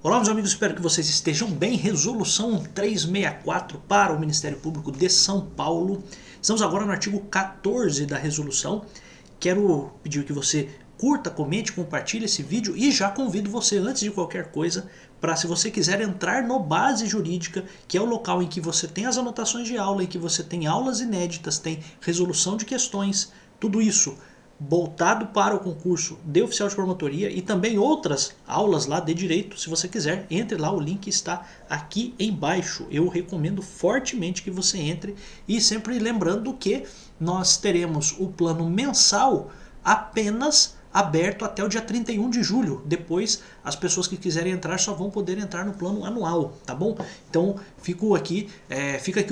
Olá, meus amigos, espero que vocês estejam bem. Resolução 364 para o Ministério Público de São Paulo. Estamos agora no artigo 14 da resolução. Quero pedir que você curta, comente, compartilhe esse vídeo e já convido você, antes de qualquer coisa, para, se você quiser entrar no Base Jurídica, que é o local em que você tem as anotações de aula, em que você tem aulas inéditas, tem resolução de questões, tudo isso voltado para o concurso de oficial de promotoria e também outras aulas lá de direito. Se você quiser, entre lá, o link está aqui embaixo. Eu recomendo fortemente que você entre, e sempre lembrando que nós teremos o plano mensal apenas aberto até o dia 31 de julho. Depois, as pessoas que quiserem entrar só vão poder entrar no plano anual, tá bom? Então, fica aqui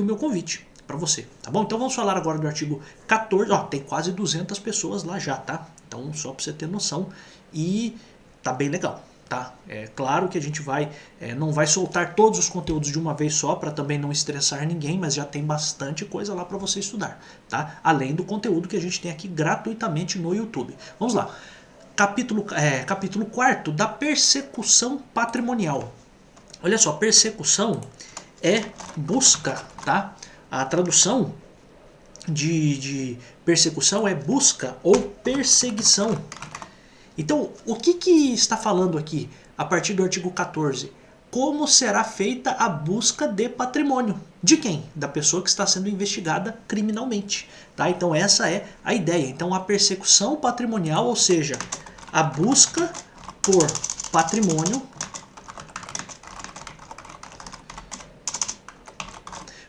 o meu convite para você, tá bom? Então vamos falar agora do artigo 14, ó, tem quase 200 pessoas lá já, tá? Então só para você ter noção, e tá bem legal, tá? É claro que a gente não vai soltar todos os conteúdos de uma vez só para também não estressar ninguém, mas já tem bastante coisa lá para você estudar, tá? Além do conteúdo que a gente tem aqui gratuitamente no YouTube. Vamos lá. Capítulo 4º da persecução patrimonial. Olha só, persecução é busca, tá? A tradução de persecução é busca ou perseguição. Então, o que está falando aqui a partir do artigo 14? Como será feita a busca de patrimônio? De quem? Da pessoa que está sendo investigada criminalmente. Tá? Então, essa é a ideia. Então, a persecução patrimonial, ou seja, a busca por patrimônio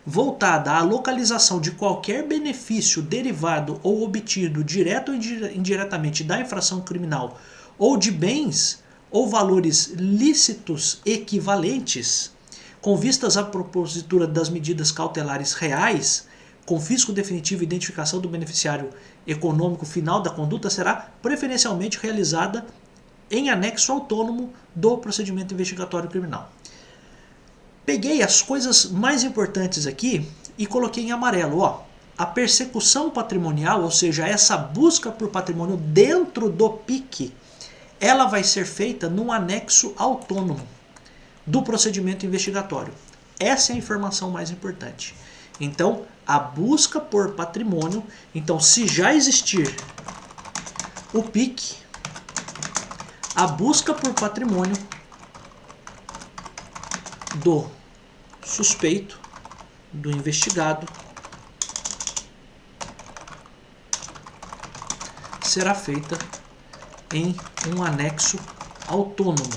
voltada à localização de qualquer benefício derivado ou obtido direto ou indiretamente da infração criminal, ou de bens ou valores lícitos equivalentes, com vistas à propositura das medidas cautelares reais, confisco definitivo e identificação do beneficiário econômico final da conduta, será preferencialmente realizada em anexo autônomo do procedimento investigatório criminal. Peguei as coisas mais importantes aqui e coloquei em amarelo. Ó, a persecução patrimonial, ou seja, essa busca por patrimônio dentro do PIC, ela vai ser feita num anexo autônomo do procedimento investigatório. Essa é a informação mais importante. Então, a busca por patrimônio, então, se já existir o PIC, a busca por patrimônio do suspeito, do investigado, será feita em um anexo autônomo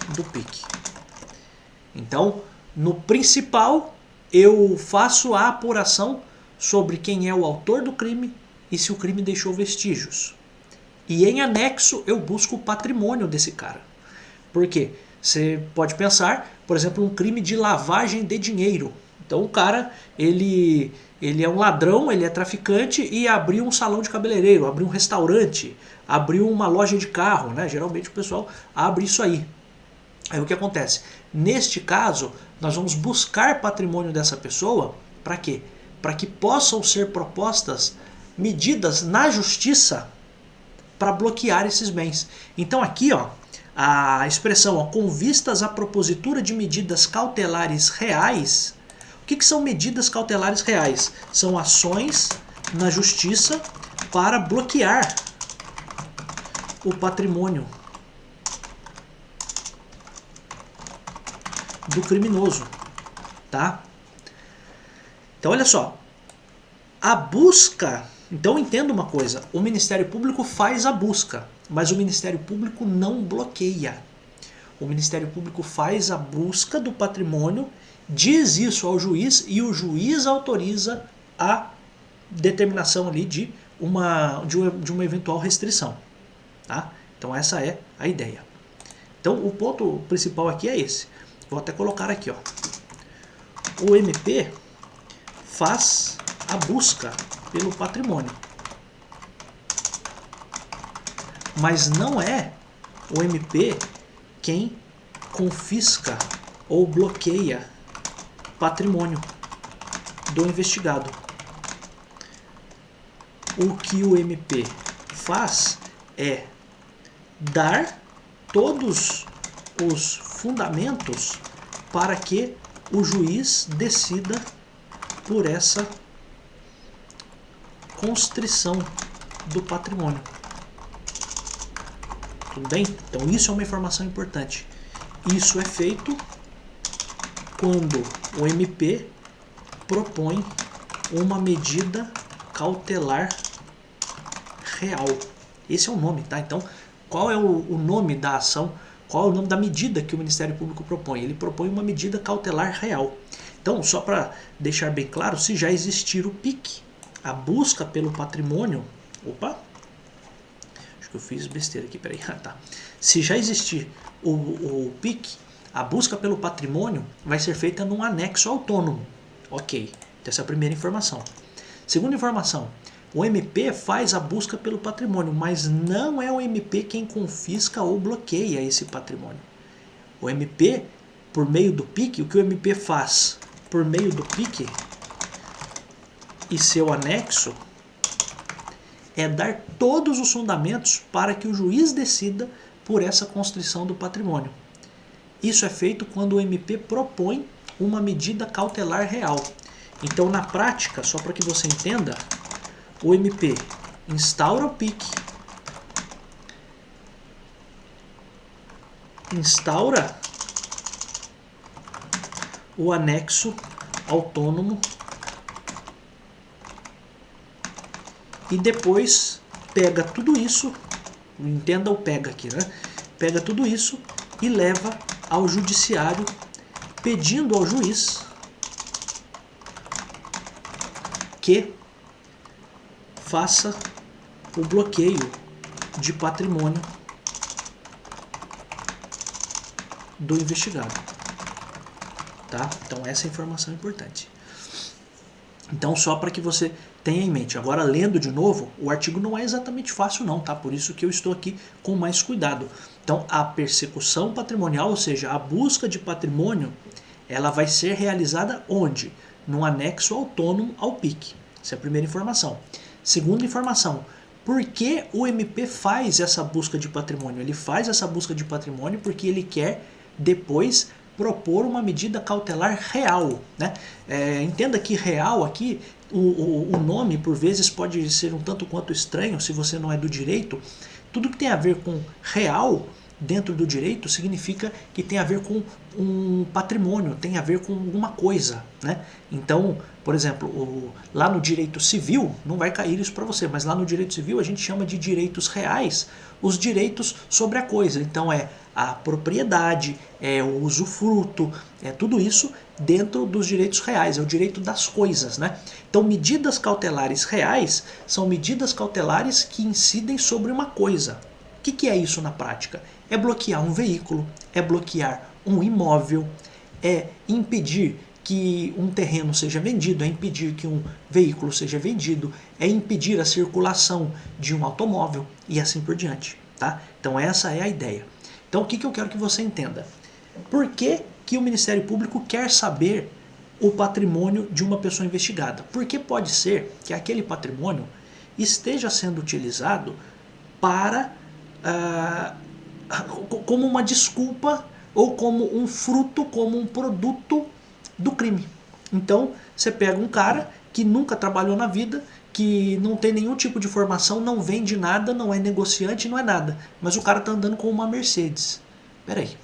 do PIC. Então, no principal, eu faço a apuração sobre quem é o autor do crime e se o crime deixou vestígios. E em anexo, eu busco o patrimônio desse cara. Por quê? Você pode pensar, por exemplo, um crime de lavagem de dinheiro. Então o cara, ele é um ladrão, ele é traficante e abriu um salão de cabeleireiro, abriu um restaurante, abriu uma loja de carro, né? Geralmente o pessoal abre isso aí. Aí o que acontece? Neste caso, nós vamos buscar patrimônio dessa pessoa, para quê? Para que possam ser propostas medidas na justiça para bloquear esses bens. Então aqui, ó, a expressão, ó, com vistas à propositura de medidas cautelares reais. O que são medidas cautelares reais? São ações na justiça para bloquear o patrimônio do criminoso, tá? Então olha só, a busca, então entenda uma coisa, o Ministério Público faz a busca, mas o Ministério Público não bloqueia. O Ministério Público faz a busca do patrimônio, diz isso ao juiz e o juiz autoriza a determinação ali de uma eventual restrição. Tá? Então essa é a ideia. Então o ponto principal aqui é esse. Vou até colocar aqui, ó. O MP faz a busca pelo patrimônio, mas não é o MP quem confisca ou bloqueia patrimônio do investigado. O que o MP faz é dar todos os fundamentos para que o juiz decida por essa constrição do patrimônio. Tudo bem? Então isso é uma informação importante. Isso é feito quando o MP propõe uma medida cautelar real. Esse é o nome, tá? Então, qual é o nome da ação? Qual é o nome da medida que o Ministério Público propõe? Ele propõe uma medida cautelar real. Então, só para deixar bem claro, se já existir o PIC, a busca pelo patrimônio... Opa! Acho que eu fiz besteira aqui, peraí. Tá. Se já existir o PIC, a busca pelo patrimônio vai ser feita num anexo autônomo. Ok, então essa é a primeira informação. Segunda informação, o MP faz a busca pelo patrimônio, mas não é o MP quem confisca ou bloqueia esse patrimônio. O MP, por meio do PIC, o que o MP faz por meio do PIC e seu anexo é dar todos os fundamentos para que o juiz decida por essa constrição do patrimônio. Isso é feito quando o MP propõe uma medida cautelar real. Então, na prática, só para que você entenda, o MP instaura o PIC, instaura o anexo autônomo e depois pega tudo isso, entenda o pega aqui, né? Pega tudo isso e leva ao judiciário pedindo ao juiz que faça o bloqueio de patrimônio do investigado. Tá? Então essa é a informação importante. Então só para que você tenha em mente. Agora lendo de novo, o artigo não é exatamente fácil não, tá? Por isso que eu estou aqui com mais cuidado. Então a persecução patrimonial, ou seja, a busca de patrimônio, ela vai ser realizada onde? Num anexo autônomo ao PIC. Essa é a primeira informação. Segunda informação, por que o MP faz essa busca de patrimônio? Ele faz essa busca de patrimônio porque ele quer depois propor uma medida cautelar real, né? Entenda que real aqui, o nome por vezes pode ser um tanto quanto estranho se você não é do direito. Tudo que tem a ver com real dentro do direito significa que tem a ver com um patrimônio, tem a ver com alguma coisa, né? Então, por exemplo, lá no direito civil, não vai cair isso para você, mas lá no direito civil a gente chama de direitos reais os direitos sobre a coisa. Então é a propriedade, é o usufruto, é tudo isso dentro dos direitos reais, é o direito das coisas, né? Então medidas cautelares reais são medidas cautelares que incidem sobre uma coisa. O que é isso na prática? É bloquear um veículo, é bloquear um imóvel, é impedir que um terreno seja vendido, é impedir que um veículo seja vendido, é impedir a circulação de um automóvel e assim por diante, tá? Então essa é a ideia. Então o que eu quero que você entenda? Por que o Ministério Público quer saber o patrimônio de uma pessoa investigada? Porque pode ser que aquele patrimônio esteja sendo utilizado para como uma desculpa ou como um fruto, como um produto do crime. Então, você pega um cara que nunca trabalhou na vida, que não tem nenhum tipo de formação, não vende nada, não é negociante, não é nada. Mas o cara está andando com uma Mercedes. Peraí,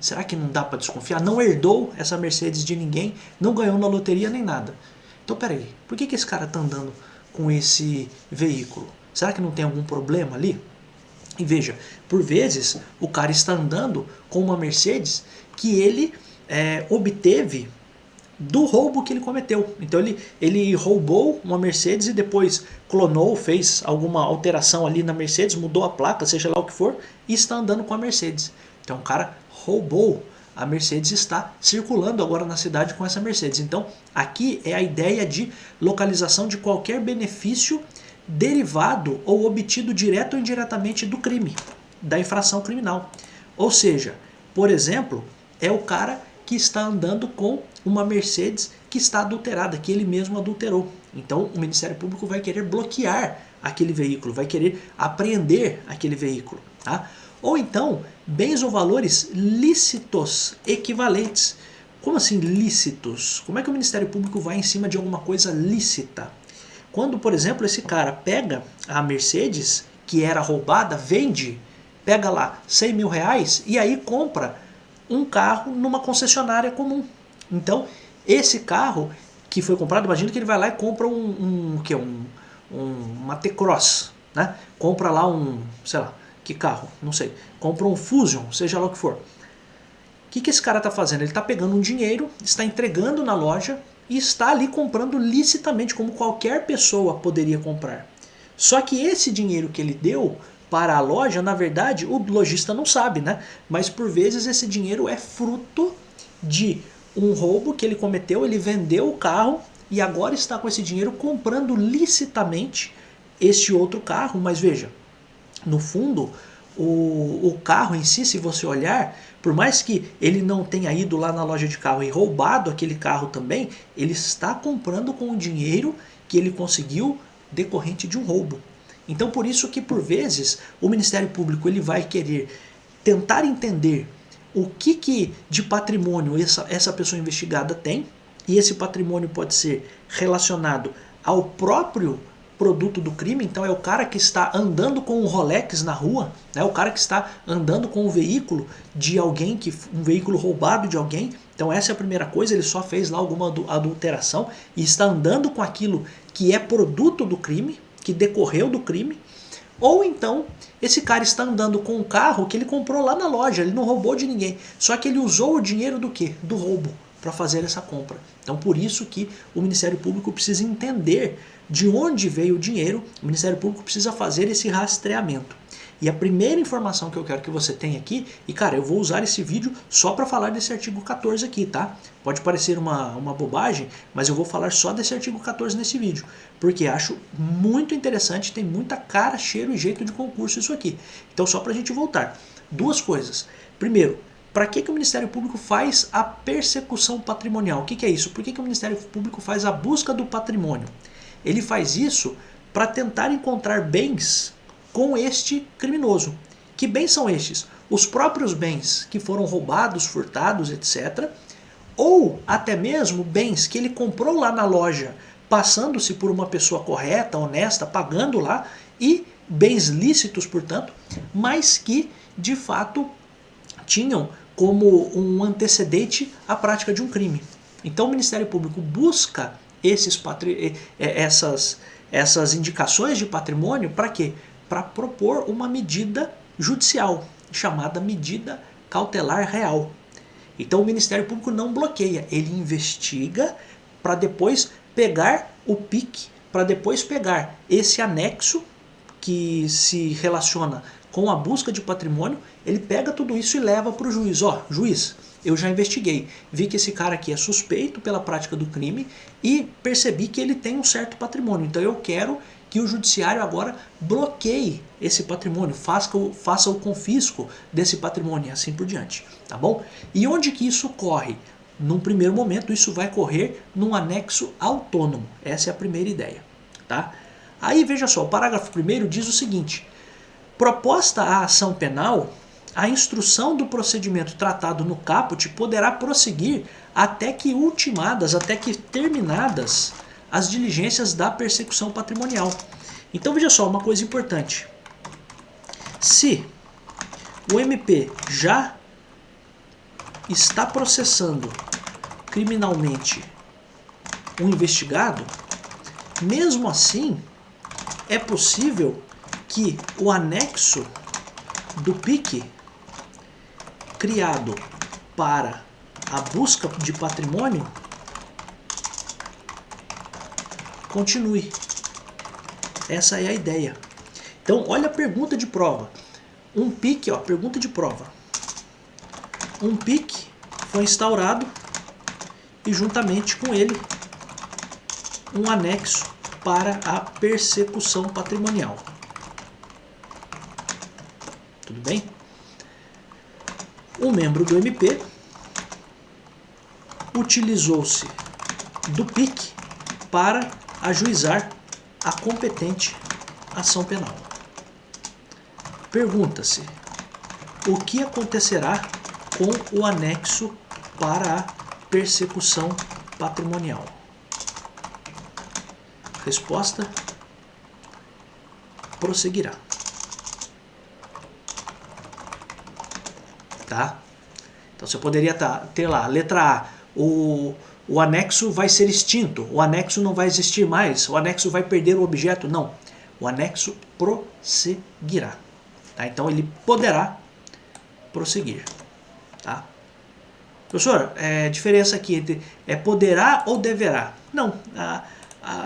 será que não dá para desconfiar? Não herdou essa Mercedes de ninguém, não ganhou na loteria nem nada. Então, peraí, por que esse cara está andando com esse veículo? Será que não tem algum problema ali? E veja, por vezes o cara está andando com uma Mercedes que ele obteve do roubo que ele cometeu. Então ele roubou uma Mercedes e depois clonou, fez alguma alteração ali na Mercedes, mudou a placa, seja lá o que for, e está andando com a Mercedes. Então o cara roubou a Mercedes e está circulando agora na cidade com essa Mercedes. Então aqui é a ideia de localização de qualquer benefício derivado ou obtido direto ou indiretamente do crime, da infração criminal. Ou seja, por exemplo, é o cara que está andando com uma Mercedes que está adulterada, que ele mesmo adulterou. Então o Ministério Público vai querer bloquear aquele veículo, vai querer apreender aquele veículo. Tá? Ou então, bens ou valores lícitos equivalentes. Como assim lícitos? Como é que o Ministério Público vai em cima de alguma coisa lícita? Quando, por exemplo, esse cara pega a Mercedes, que era roubada, vende, pega lá 100 mil reais e aí compra um carro numa concessionária comum. Então, esse carro que foi comprado, imagina que ele vai lá e compra uma T-Cross, né? Compra lá sei lá, que carro, não sei. Compra um Fusion, seja lá o que for. O que esse cara está fazendo? Ele está pegando um dinheiro, está entregando na loja e está ali comprando licitamente, como qualquer pessoa poderia comprar. Só que esse dinheiro que ele deu para a loja, na verdade, o lojista não sabe, né? Mas por vezes esse dinheiro é fruto de um roubo que ele cometeu, ele vendeu o carro e agora está com esse dinheiro comprando licitamente este outro carro. Mas veja, no fundo, o carro em si, se você olhar, por mais que ele não tenha ido lá na loja de carro e roubado aquele carro também, ele está comprando com o dinheiro que ele conseguiu decorrente de um roubo. Então por isso que por vezes o Ministério Público ele vai querer tentar entender o que de patrimônio essa pessoa investigada tem, e esse patrimônio pode ser relacionado ao próprio produto do crime. Então é o cara que está andando com um Rolex na rua, né? O cara que está andando com um veículo de alguém, um veículo roubado de alguém. Então essa é a primeira coisa, ele só fez lá alguma adulteração e está andando com aquilo que é produto do crime, que decorreu do crime. Ou então esse cara está andando com um carro que ele comprou lá na loja, ele não roubou de ninguém, só que ele usou o dinheiro do quê? Do roubo para fazer essa compra. Então por isso que o Ministério Público precisa entender de onde veio o dinheiro, o Ministério Público precisa fazer esse rastreamento. E a primeira informação que eu quero que você tenha aqui, e cara, eu vou usar esse vídeo só para falar desse artigo 14 aqui, tá? Pode parecer uma bobagem, mas eu vou falar só desse artigo 14 nesse vídeo, porque acho muito interessante, tem muita cara, cheiro e jeito de concurso isso aqui. Então só para a gente voltar, duas coisas. Primeiro, para que o Ministério Público faz a persecução patrimonial? O que é isso? Por que o Ministério Público faz a busca do patrimônio? Ele faz isso para tentar encontrar bens com este criminoso. Que bens são estes? Os próprios bens que foram roubados, furtados, etc. Ou até mesmo bens que ele comprou lá na loja, passando-se por uma pessoa correta, honesta, pagando lá, e bens lícitos, portanto, mas que de fato tinham como um antecedente a prática de um crime. Então o Ministério Público busca essas indicações de patrimônio para quê? Para propor uma medida judicial, chamada medida cautelar real. Então o Ministério Público não bloqueia, ele investiga para depois pegar o PIC, para depois pegar esse anexo que se relaciona com a busca de patrimônio, ele pega tudo isso e leva para o juiz. Ó, juiz, eu já investiguei, vi que esse cara aqui é suspeito pela prática do crime e percebi que ele tem um certo patrimônio. Então eu quero que o judiciário agora bloqueie esse patrimônio, faça o confisco desse patrimônio e assim por diante, tá bom? E onde que isso ocorre? Num primeiro momento isso vai ocorrer num anexo autônomo, essa é a primeira ideia, tá? Aí veja só, o parágrafo 1º diz o seguinte: proposta a ação penal, a instrução do procedimento tratado no caput poderá prosseguir até que terminadas as diligências da persecução patrimonial. Então veja só, uma coisa importante. Se o MP já está processando criminalmente um investigado, mesmo assim é possível que o anexo do PIC criado para a busca de patrimônio continue. Essa é a ideia. Então, olha a pergunta de prova. Um PIC, ó, pergunta de prova. Um PIC foi instaurado e juntamente com ele um anexo para a persecução patrimonial. Tudo bem? Um membro do MP utilizou-se do PIC para ajuizar a competente ação penal. Pergunta-se: o que acontecerá com o anexo para a persecução patrimonial? Resposta: prosseguirá. Tá? Então você poderia ter lá, letra A, o anexo vai ser extinto, o anexo não vai existir mais, o anexo vai perder o objeto. Não, o anexo prosseguirá. Tá? Então ele poderá prosseguir. Tá? Professor, diferença aqui entre poderá ou deverá? Não,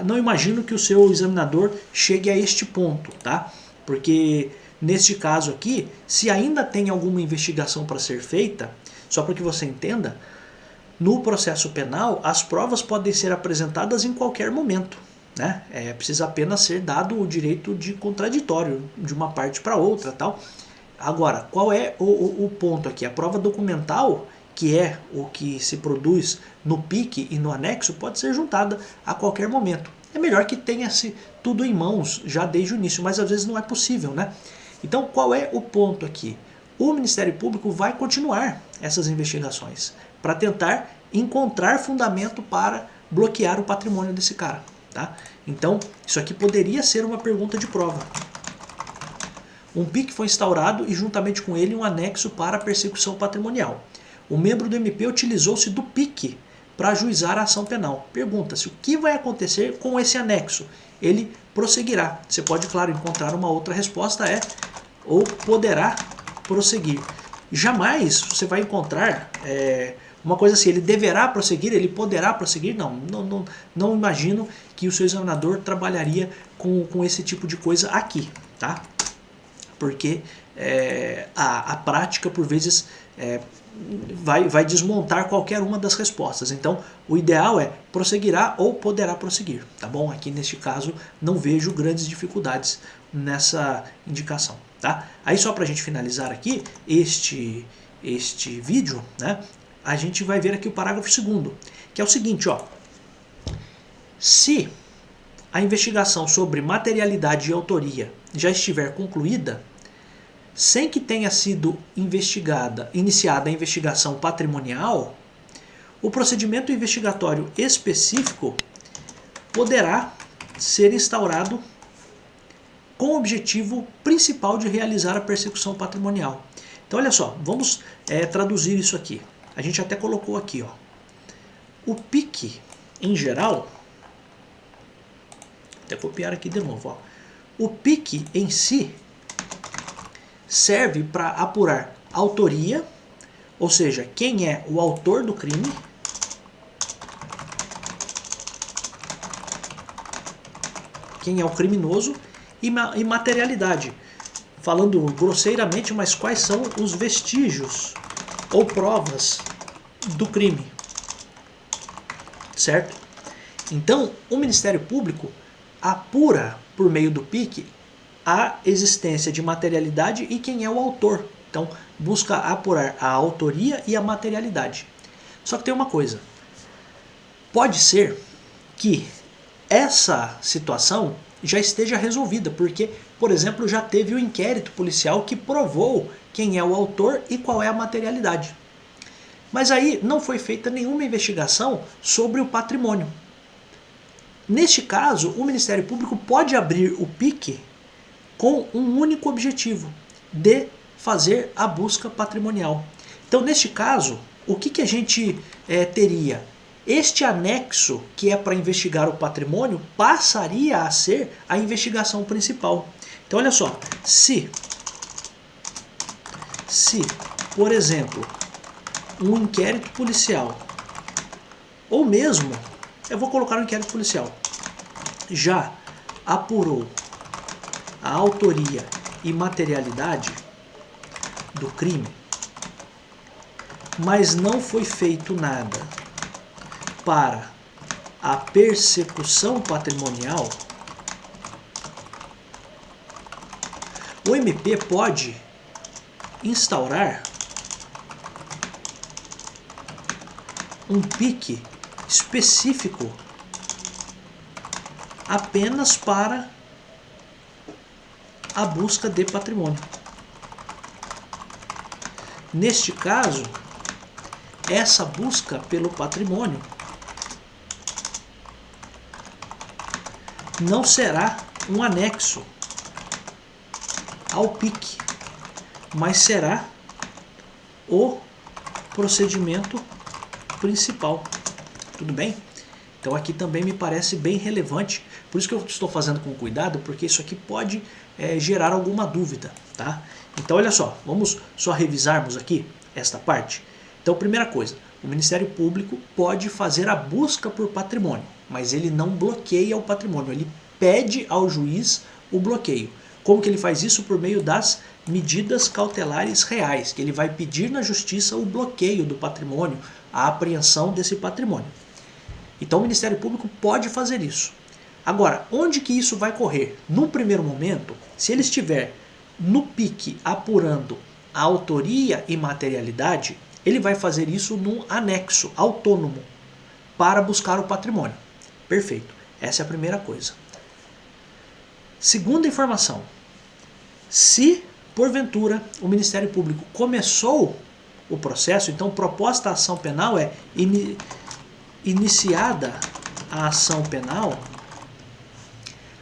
não imagino que o seu examinador chegue a este ponto, tá? Porque neste caso aqui, se ainda tem alguma investigação para ser feita, só para que você entenda, no processo penal as provas podem ser apresentadas em qualquer momento, né? Precisa apenas ser dado o direito de contraditório de uma parte para outra, tal. Agora, qual é o ponto aqui? A prova documental, que é o que se produz no PIC e no anexo, pode ser juntada a qualquer momento. É melhor que tenha-se tudo em mãos já desde o início, mas às vezes não é possível, né? Então, qual é o ponto aqui? O Ministério Público vai continuar essas investigações para tentar encontrar fundamento para bloquear o patrimônio desse cara, tá? Então, isso aqui poderia ser uma pergunta de prova. Um PIC foi instaurado e juntamente com ele um anexo para a persecução patrimonial. O membro do MP utilizou-se do PIC para ajuizar a ação penal. Pergunta-se o que vai acontecer com esse anexo. Ele prosseguirá. Você pode, claro, encontrar uma outra resposta, ou poderá prosseguir. Jamais você vai encontrar uma coisa assim, ele deverá prosseguir, ele poderá prosseguir. Não imagino que o seu examinador trabalharia com esse tipo de coisa aqui, tá? Porque a prática, por vezes, vai desmontar qualquer uma das respostas. Então, o ideal é prosseguirá ou poderá prosseguir, tá bom? Aqui, neste caso, não vejo grandes dificuldades nessa indicação, tá? Aí, só para a gente finalizar aqui este vídeo, né, a gente vai ver aqui o parágrafo 2º, que é o seguinte, ó. Se a investigação sobre materialidade e autoria já estiver concluída, sem que tenha sido iniciada a investigação patrimonial, o procedimento investigatório específico poderá ser instaurado com o objetivo principal de realizar a persecução patrimonial. Então, olha só, vamos traduzir isso aqui. A gente até colocou aqui, ó. O PIC, em geral, até copiar aqui de novo, ó. O PIC em si serve para apurar autoria, ou seja, quem é o autor do crime, quem é o criminoso, e materialidade. Falando grosseiramente, mas quais são os vestígios ou provas do crime, certo? Então, o Ministério Público apura, por meio do PIC, a existência de materialidade e quem é o autor. Então, busca apurar a autoria e a materialidade. Só que tem uma coisa. Pode ser que essa situação já esteja resolvida, porque, por exemplo, já teve o inquérito policial que provou quem é o autor e qual é a materialidade. Mas aí não foi feita nenhuma investigação sobre o patrimônio. Neste caso, o Ministério Público pode abrir o PIC com um único objetivo, de fazer a busca patrimonial. Então, neste caso, o que a gente teria? Este anexo, que é para investigar o patrimônio, passaria a ser a investigação principal. Então, olha só, se por exemplo, um inquérito policial, ou mesmo, eu vou colocar um inquérito policial, já apurou a autoria e materialidade do crime, mas não foi feito nada para a persecução patrimonial, o MP pode instaurar um PIC específico apenas para a busca de patrimônio. Neste caso, essa busca pelo patrimônio não será um anexo ao PIC, mas será o procedimento principal. Tudo bem? Então aqui também me parece bem relevante, por isso que eu estou fazendo com cuidado, porque isso aqui pode gerar alguma dúvida, tá? Então olha só, vamos só revisarmos aqui esta parte. Então primeira coisa, o Ministério Público pode fazer a busca por patrimônio, mas ele não bloqueia o patrimônio, ele pede ao juiz o bloqueio. Como que ele faz isso? Por meio das medidas cautelares reais, que ele vai pedir na justiça o bloqueio do patrimônio, a apreensão desse patrimônio. Então o Ministério Público pode fazer isso. Agora, onde que isso vai correr? No primeiro momento, se ele estiver no PIC apurando a autoria e materialidade, ele vai fazer isso num anexo autônomo para buscar o patrimônio. Perfeito. Essa é a primeira coisa. Segunda informação. Se, porventura, o Ministério Público começou o processo, então proposta a ação penal é iniciada a ação penal,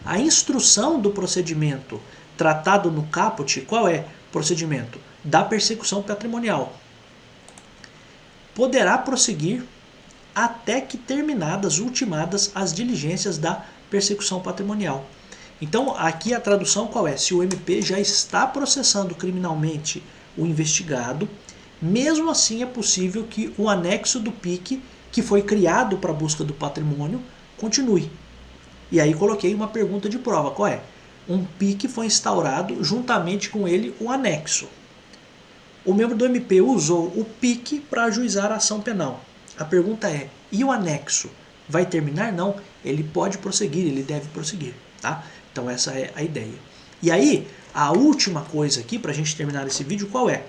a instrução do procedimento tratado no caput, qual é o procedimento? Da persecução patrimonial. Poderá prosseguir até que terminadas, ultimadas as diligências da persecução patrimonial. Então aqui a tradução qual é? Se o MP já está processando criminalmente o investigado, mesmo assim é possível que o anexo do PIC, que foi criado para a busca do patrimônio, continue. E aí coloquei uma pergunta de prova, qual é? Um PIC foi instaurado, juntamente com ele o anexo. O membro do MP usou o PIC para ajuizar a ação penal. A pergunta é, e o anexo vai terminar? Não, ele pode prosseguir, ele deve prosseguir, tá? Então essa é a ideia. E aí, a última coisa aqui, para a gente terminar esse vídeo, qual é?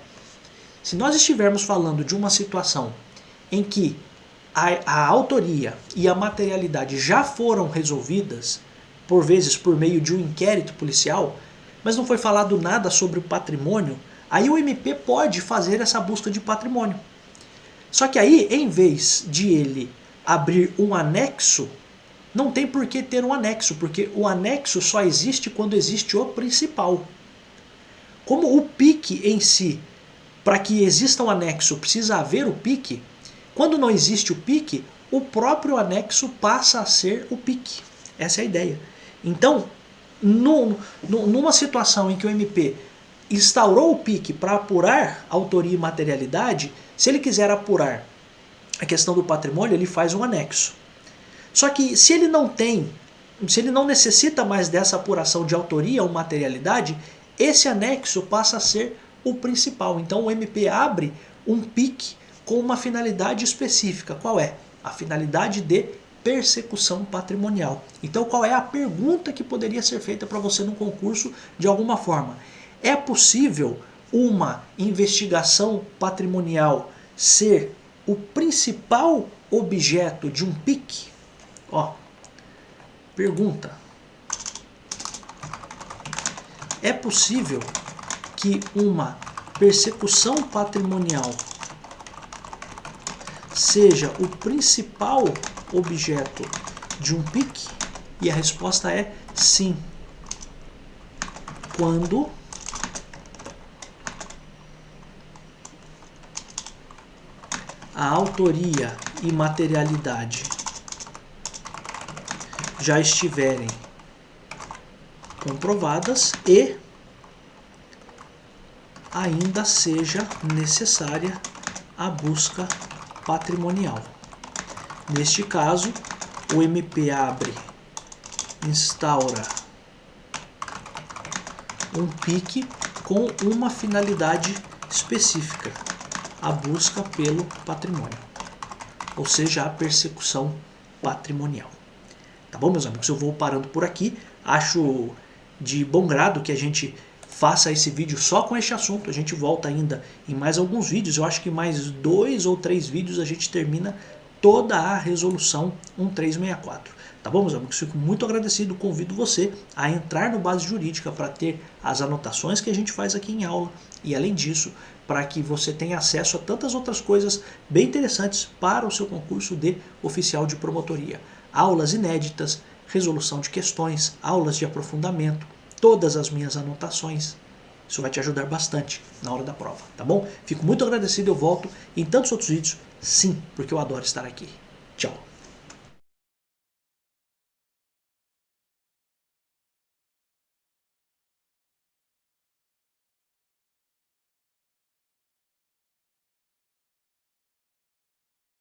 Se nós estivermos falando de uma situação em que a autoria e a materialidade já foram resolvidas, por vezes por meio de um inquérito policial, mas não foi falado nada sobre o patrimônio, aí o MP pode fazer essa busca de patrimônio. Só que aí, em vez de ele abrir um anexo, não tem por que ter um anexo, porque o anexo só existe quando existe o principal. Como o PIC em si, para que exista um anexo, precisa haver o PIC, quando não existe o PIC, o próprio anexo passa a ser o PIC. Essa é a ideia. Então, numa situação em que o MP instaurou o PIC para apurar autoria e materialidade, se ele quiser apurar a questão do patrimônio, ele faz um anexo. Só que se ele não necessita mais dessa apuração de autoria ou materialidade, esse anexo passa a ser o principal. Então o MP abre um PIC com uma finalidade específica. Qual é? A finalidade de persecução patrimonial. Então qual é a pergunta que poderia ser feita para você no concurso de alguma forma? É possível uma investigação patrimonial ser o principal objeto de um PIC? Ó, pergunta. É possível que uma persecução patrimonial seja o principal objeto de um PIC? E a resposta é sim. Quando a autoria e materialidade já estiverem comprovadas e ainda seja necessária a busca patrimonial. Neste caso, o MP instaura um PIC com uma finalidade específica, a busca pelo patrimônio, ou seja, a persecução patrimonial. Tá bom, meus amigos? Eu vou parando por aqui. Acho de bom grado que a gente faça esse vídeo só com este assunto. A gente volta ainda em mais alguns vídeos. Eu acho que mais 2 ou 3 vídeos a gente termina toda a resolução 1364. Tá bom, meus amigos? Fico muito agradecido, convido você a entrar no Base Jurídica para ter as anotações que a gente faz aqui em aula e, além disso, para que você tenha acesso a tantas outras coisas bem interessantes para o seu concurso de oficial de promotoria. Aulas inéditas, resolução de questões, aulas de aprofundamento, todas as minhas anotações. Isso vai te ajudar bastante na hora da prova, tá bom? Fico muito agradecido, eu volto em tantos outros vídeos, sim, porque eu adoro estar aqui. Tchau!